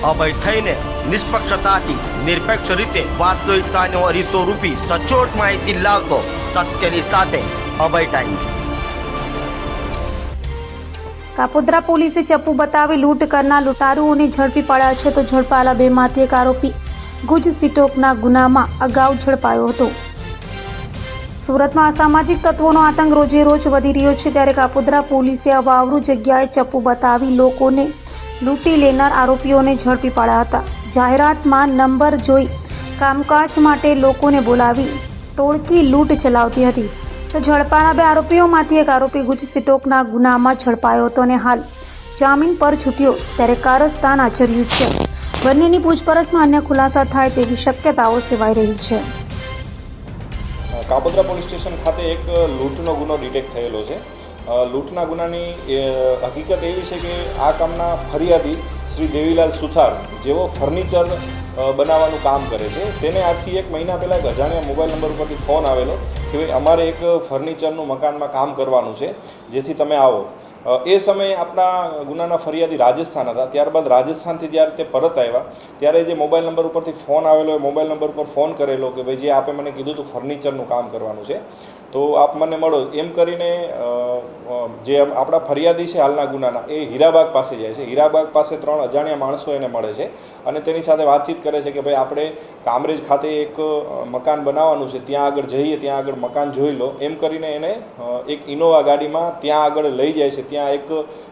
અભય થઈને નિષ્પક્ષતાથી નિરપેક્ષ રીતે વાસ્તવિકતાનો અરીસો રૂપી સચોટ માહિતી લાવતો સત્યની સાથે અભય ટાઈમ્સ। કાપોદ્રા પોલીસે ચપ્પુ બતાવી લૂંટ કરનાર લૂંટારુઓને ઝડપી પાડ્યા છે, તો ઝડપાયેલા બેમાંથી એક આરોપી ગુજ સિટોકના ગુનામાં અગાઉ ઝડપાયો હતો। સુરતમાં અસામાજિક તત્વોનો આતંક રોજે રોજ વધી રહ્યો છે, ત્યારે કાપોદ્રા પોલીસે અવાવરૂ જગ્યાએ ચપ્પુ બતાવી લોકોને લૂંટી લેનાર આરોપીઓને ઝડપી પાડ્યા હતા। જાહેરાતમાં નંબર જોઈ કામકાજ માટે લોકોને બોલાવી ટોળકી લૂંટ ચલાવતી હતી, તો ઝડપાયેલા બે આરોપીઓમાંથી એક આરોપી ગુજ સિટોકના ગુનામાં ઝડપાયો હતો અને હાલ જામીન પર છૂટ્યો, ત્યારે કારસ્તાન આચર્યું છે। બંનેની પૂછપરછમાં અન્ય ખુલાસા થાય તેવી શક્યતાઓ સેવાઈ રહી છે। કાપોદ્રા પોલીસ સ્ટેશન ખાતે એક લૂંટનો ગુનો ડિટેક્ટ થયેલો છે। લૂંટના ગુનાની હકીકત એવી છે કે આ કામના ફરિયાદી શ્રી દેવીલાલ સુથાર, જેઓ ફર્નિચર બનાવવાનું કામ કરે છે, તેને આજથી 1 મહિના પહેલાં એક અજાણ્યા મોબાઈલ નંબર ઉપરથી ફોન આવેલો કે ભાઈ અમારે એક ફર્નિચરનું મકાનમાં કામ કરવાનું છે, જેથી તમે આવો। એ સમયે આપણા ગુનાના ફરિયાદી રાજસ્થાન હતા। ત્યારબાદ રાજસ્થાનથી જ્યારે તે પરત આવ્યા ત્યારે જે મોબાઈલ નંબર ઉપરથી ફોન આવેલો એ મોબાઈલ નંબર પર ફોન કરેલો કે ભાઈ જે આપે મને કીધું હતું ફર્નિચરનું કામ કરવાનું છે, તો આપ મને મળો એમ કરીને જે આપણા ફરિયાદી છે હાલના ગુનાના, એ હીરાબાગ પાસે જાય છે। હીરાબાગ પાસે 3 અજાણ્યા માણસો એને મળે છે અને તેની સાથે વાતચીત કરે છે કે ભાઈ આપણે કામરેજ ખાતે એક મકાન બનાવવાનું છે, ત્યાં આગળ જઈએ, ત્યાં આગળ મકાન જોઈ લો એમ કરીને એને એક ઇનોવા ગાડીમાં ત્યાં આગળ લઈ જાય છે। ત્યાં એક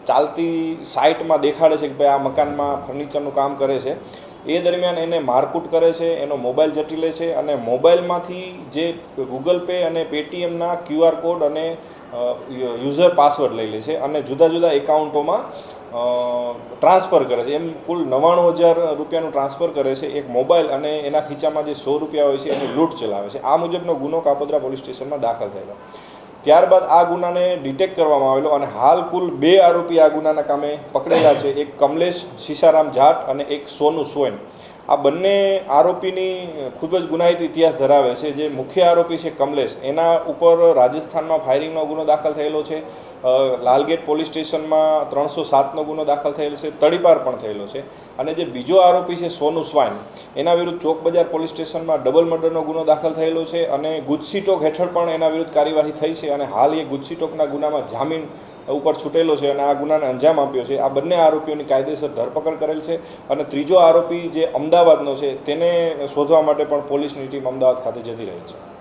ચાલતી સાઇટમાં દેખાડે છે કે ભાઈ આ મકાનમાં ફર્નિચરનું કામ કરે છે। એ દરમિયાન એને મારકૂટ કરે છે, એનો મોબાઈલ ઝડપી લે છે અને મોબાઈલમાંથી જે ગૂગલ પે અને પેટીએમના QR કોડ અને યુઝર પાસવર્ડ લઈ લે છે અને જુદા જુદા એકાઉન્ટોમાં ટ્રાન્સફર કરે છે। એમ કુલ 99,000 રૂપિયાનું ટ્રાન્સફર કરે છે એક મોબાઈલ અને એના ખીચામાં જે 100 રૂપિયા હોય છે એની લૂંટ ચલાવે છે। આ મુજબનો ગુનો કાપોદ્રા પોલીસ સ્ટેશનમાં દાખલ થયેલો। ત્યારબાદ આ ગુનાને ડિટેક્ટ કરવામાં આવેલો અને હાલ કુલ 2 આરોપી આ ગુનાના કામે પકડેલા છે, એક કમલેશ સીસારામ જાટ અને એક સોનુ સોયન। આ બંને આરોપીની ખૂબ જ ગુનાહિત ઇતિહાસ ધરાવે છે। જે મુખ્ય આરોપી છે કમલેશ, એના ઉપર રાજસ્થાનમાં ફાયરિંગનો ગુનો દાખલ થયેલો છે, લાલગેટ પોલીસ સ્ટેશનમાં 307નો ગુનો દાખલ થયેલો છે, તડીપાર પણ થયેલો છે। અને જે બીજો આરોપી છે સોનુ સ્વાઈન, એના વિરુદ્ધ ચોક બજાર પોલીસ સ્ટેશનમાં ડબલ મર્ડરનો ગુનો દાખલ થયેલો છે અને ગુજસીટોક હેઠળ પણ એના વિરુદ્ધ કાર્યવાહી થઈ છે અને હાલ એ ગુજસીટોકના ગુનામાં જામીન ઉપર છૂટેલો છે અને આ ગુનાને અંજામ આપ્યો છે। આ બંને આરોપીઓની કાયદેસર ધરપકડ કરેલ છે અને ત્રીજો આરોપી જે અમદાવાદનો છે તેને શોધવા માટે પણ પોલીસની ટીમ અમદાવાદ ખાતે જતી રહી છે।